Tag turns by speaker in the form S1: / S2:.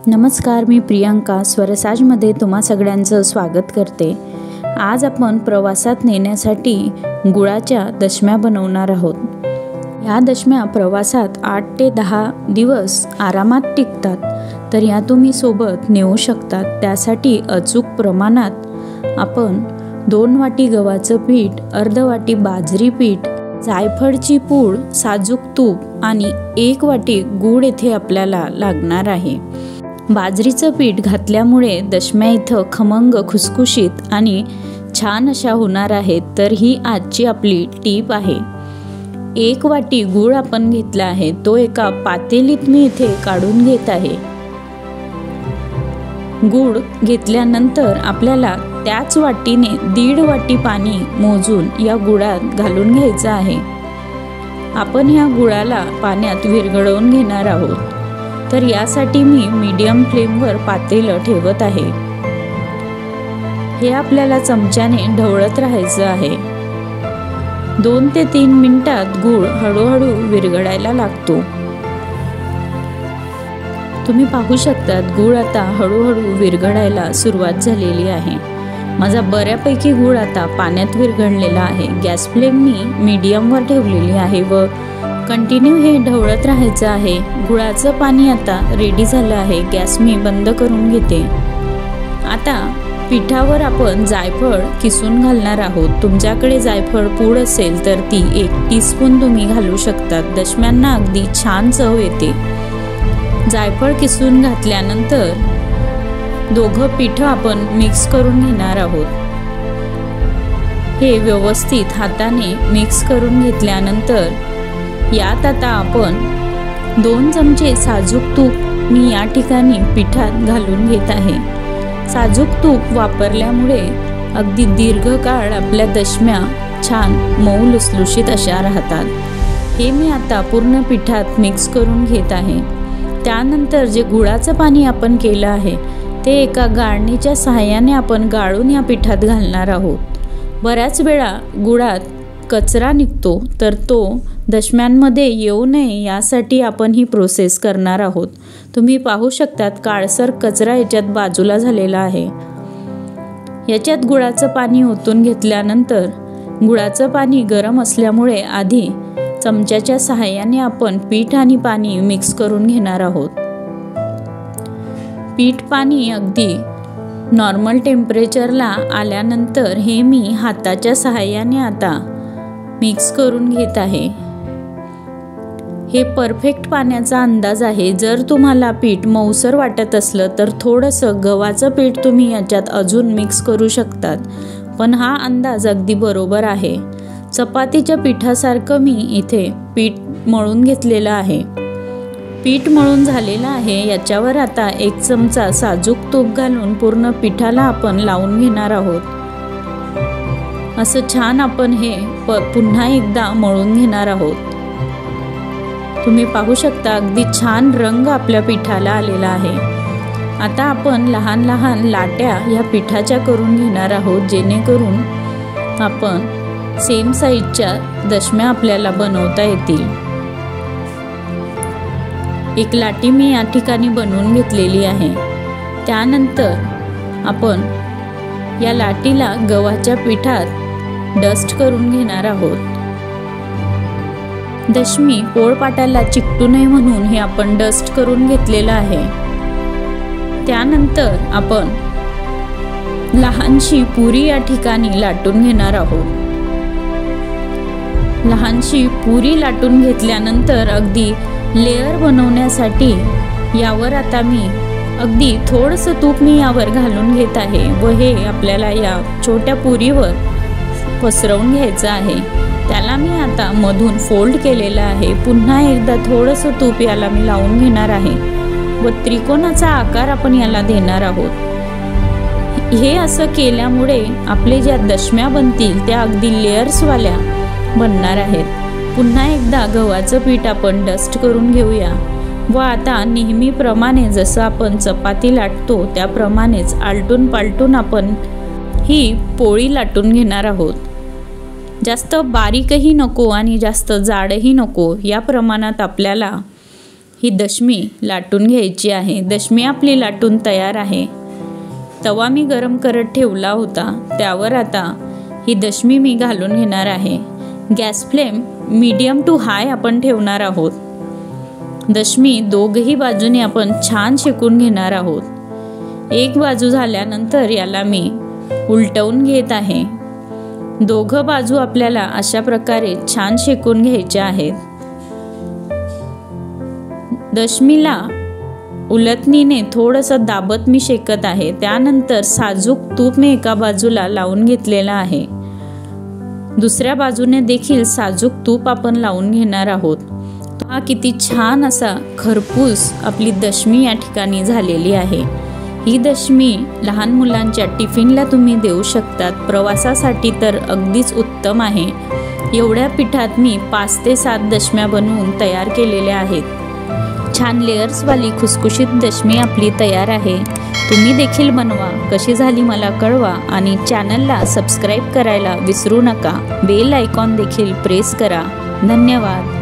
S1: नमस्कार, मी प्रियांका स्वरसाजमध्ये तुम्हा सगळ्यांचं स्वागत करते। आज आपण प्रवासात नेण्यासाठी गुळाच्या दशम्या बनवणार आहोत। या दशम्या प्रवासात 8 ते 10 दिवस आरामात टिकतात, तर या तुम्ही सोबत नेऊ शकतात। त्यासाठी अचूक प्रमाणात आपण 2 वाटी गव्हाचं पीठ, अर्ध वाटी बाजरी पीठ, जायफळची पूड, साजूक तूप आणि 1 वाटी गूळ येथे आपल्याला लागणार आहे। बाजरीचं पीठ घातल्यामुळे दशम्या इथं खमंग, खुसखुशीत आणि छान अशा होणार आहेत। तर ही आजची आपली टीप आहे। 1 वाटी गूळ आपण घेतला आहे, तो एका पातेलीत मी इथे काढून घेत आहे। गूळ घेतल्यानंतर आपल्याला त्याच वाटीने 1.5 वाटी पाणी मोजून या गुळात घालून घ्यायचं आहे। आपण ह्या गुळाला पाण्यात विरघळवून घेणार आहोत। तर यासाठी मी मीडियम फ्लेमवर पातेलं ठेवत आहे। हे आपल्याला चमच्याने ढवळत राहायचं आहे। 2 ते 3 मिनिटात गूळ हळूहळू विरघळायला लागतो। तुम्ही पाहू शकतात गूळ आता हळूहळू विरघळायला सुरुवात झालेली आहे। माझा बऱ्यापैकी गूळ आता पाण्यात विरघळलेला आहे। गॅस फ्लेम मी मीडियमवर ठेवलेली आहे व कंटिन्यू हे ढवळत राहायचं आहे। गुळाचं पाणी आता रेडी झालं आहे। गॅस मी बंद करून घेते। आता पिठावर आपण जायफळ किसून घालणार आहोत। तुमच्याकडे जायफळ पूड असेल तर ती 1 टीस्पून तुम्ही घालू शकतात। दशम्यांना अगदी छान चव येते। जायफळ किसून घातल्यानंतर दोघं पीठ आपण मिक्स करून घेणार आहोत। हे व्यवस्थित हाताने मिक्स करून घेतल्यानंतर यात आता आपण 2 चमचे साजूक तूप मी या ठिकाणी पिठात घालून घेत आहे। साजूक तूप वापरल्यामुळे अगदी दीर्घकाळ आपल्या दशम्या छान मऊ लुसलुशीत अशा राहतात। हे मी आता पूर्ण पिठात मिक्स करून घेत आहे। त्यानंतर जे गुळाचं पाणी आपण केलं आहे ते एका गाळणीच्या सहाय्याने आपण गाळून या पिठात घालणार आहोत। बऱ्याच वेळा गुळात कचरा निघतो, तर तो दशम्यांमध्ये येऊ नये यासाठी आपण ही प्रोसेस करणार आहोत। तुम्ही पाहू शकतात काळसर कचरा याच्यात बाजूला झालेला आहे। याच्यात गुळाचं पाणी ओतून घेतल्यानंतर गुळाचं पाणी गरम असल्यामुळे आधी चमच्याच्या सहाय्याने आपण पीठ आणि पाणी मिक्स करून घेणार आहोत। पीठ पाणी अगदी नॉर्मल टेम्परेचरला आल्यानंतर हे मी हाताच्या सहाय्याने आता मिक्स करून घेत आहे। हे परफेक्ट पाण्याचा अंदाज आहे। जर तुम्हाला पीठ मऊसर वाटत असलं तर थोडंसं गव्हाचं पीठ तुम्ही याच्यात अजून मिक्स करू शकतात, पण हा अंदाज अगदी बरोबर आहे। चपातीच्या पिठासारखं मी इथे पीठ मळून घेतलेलं आहे। पीठ मळून झालेलं आहे। याच्यावर आता 1 चमचा साजूक तूप घालून पूर्ण पिठाला आपण लावून घेणार आहोत। असं छान आपण हे पुन्हा एकदा मळून घेणार आहोत। तुम्ही पाहू शकता अगदी छान रंग आपल्या पिठाला आलेला आहे। आता आपण लहान लहान लाट्या या पिठाच्या करून घेणार आहोत, जेणेकरून आपण सेम साईजच्या दशम्या आपल्याला बनवता येतील। एक लाटी मी या ठिकाणी बनवून घेतलेली आहे। त्यानंतर आपण या लाटीला गव्हाच्या पिठात डस्ट करून घेणार आहोत। दशमी पोळपाटाला चिकटू नये म्हणून हे आपण डस्ट करून घेतलेलं आहे। त्यानंतर आपण लहानशी पुरी या ठिकाणी लाटून घेणार आहोत। लहानशी पुरी लाटून घेतल्यानंतर अगदी लेयर बनवण्यासाठी यावर आता मी अगदी थोडंसं तूप मी यावर घालून घेत आहे व हे आपल्याला या छोट्या पुरीवर पसरवून घ्यायचं आहे। त्याला मी आता मधून फोल्ड केलेलं आहे। पुन्हा एकदा थोडंसं तूप याला मी लावून घेणार आहे व त्रिकोणाचा आकार आपण याला देणार आहोत। हे असं केल्यामुळे आपले ज्या दशम्या बनतील त्या अगदी लेयर्सवाल्या बनणार आहेत। पुन्हा एकदा गव्हाचं पीठ आपण डस्ट करून घेऊया व आता नेहमीप्रमाणे जसं आपण चपाती लाटतो त्याप्रमाणेच आलटून पालटून आपण ही पोळी लाटून घेणार आहोत। जास्त बारीकही नको आणि जास्त जाडही नको, या प्रमाणात आपल्याला ही दशमी लाटून घ्यायची आहे। दशमी आपली लाटून तयार आहे। तवा मी गरम करत ठेवला होता, त्यावर आता ही दशमी मी घालून घेणार आहे। गॅस फ्लेम मीडियम टू हाय आपण ठेवणार आहोत। दशमी दोघही बाजूने आपण छान शेकून घेणार आहोत। एक बाजू झाल्यानंतर याला मी उलटवून घेत आहे। दोघं बाजू आपल्याला अशा प्रकारे छान शेकून घ्यायच्या आहेत। दशमीला उलटणीने थोडंसं दाबत मी शेकत आहे। त्यानंतर साजूक तूप मी एका बाजूला लावून घेतलेला आहे। दुसऱ्या बाजूने देखील साजूक तूप आपण लावून घेणार आहोत। हा किती छान असा खरपूस आपली दशमी या ठिकाणी झालेली आहे। ही दशमी लहान मुलांच्या टिफिनला तुम्ही देऊ शकतात। प्रवासासाठी तर अगदीच उत्तम आहे। एवढ्या पिठात मी 5 ते 7 दशम्या बनवून तयार केलेल्या आहेत। छान लेयर्सवाली खुसखुशीत दशमी आपली तयार आहे। तुम्ही देखील बनवा, कशी झाली मला कळवा आणि चॅनलला सबस्क्राईब करायला विसरू नका। बेल आयकॉन देखील प्रेस करा। धन्यवाद।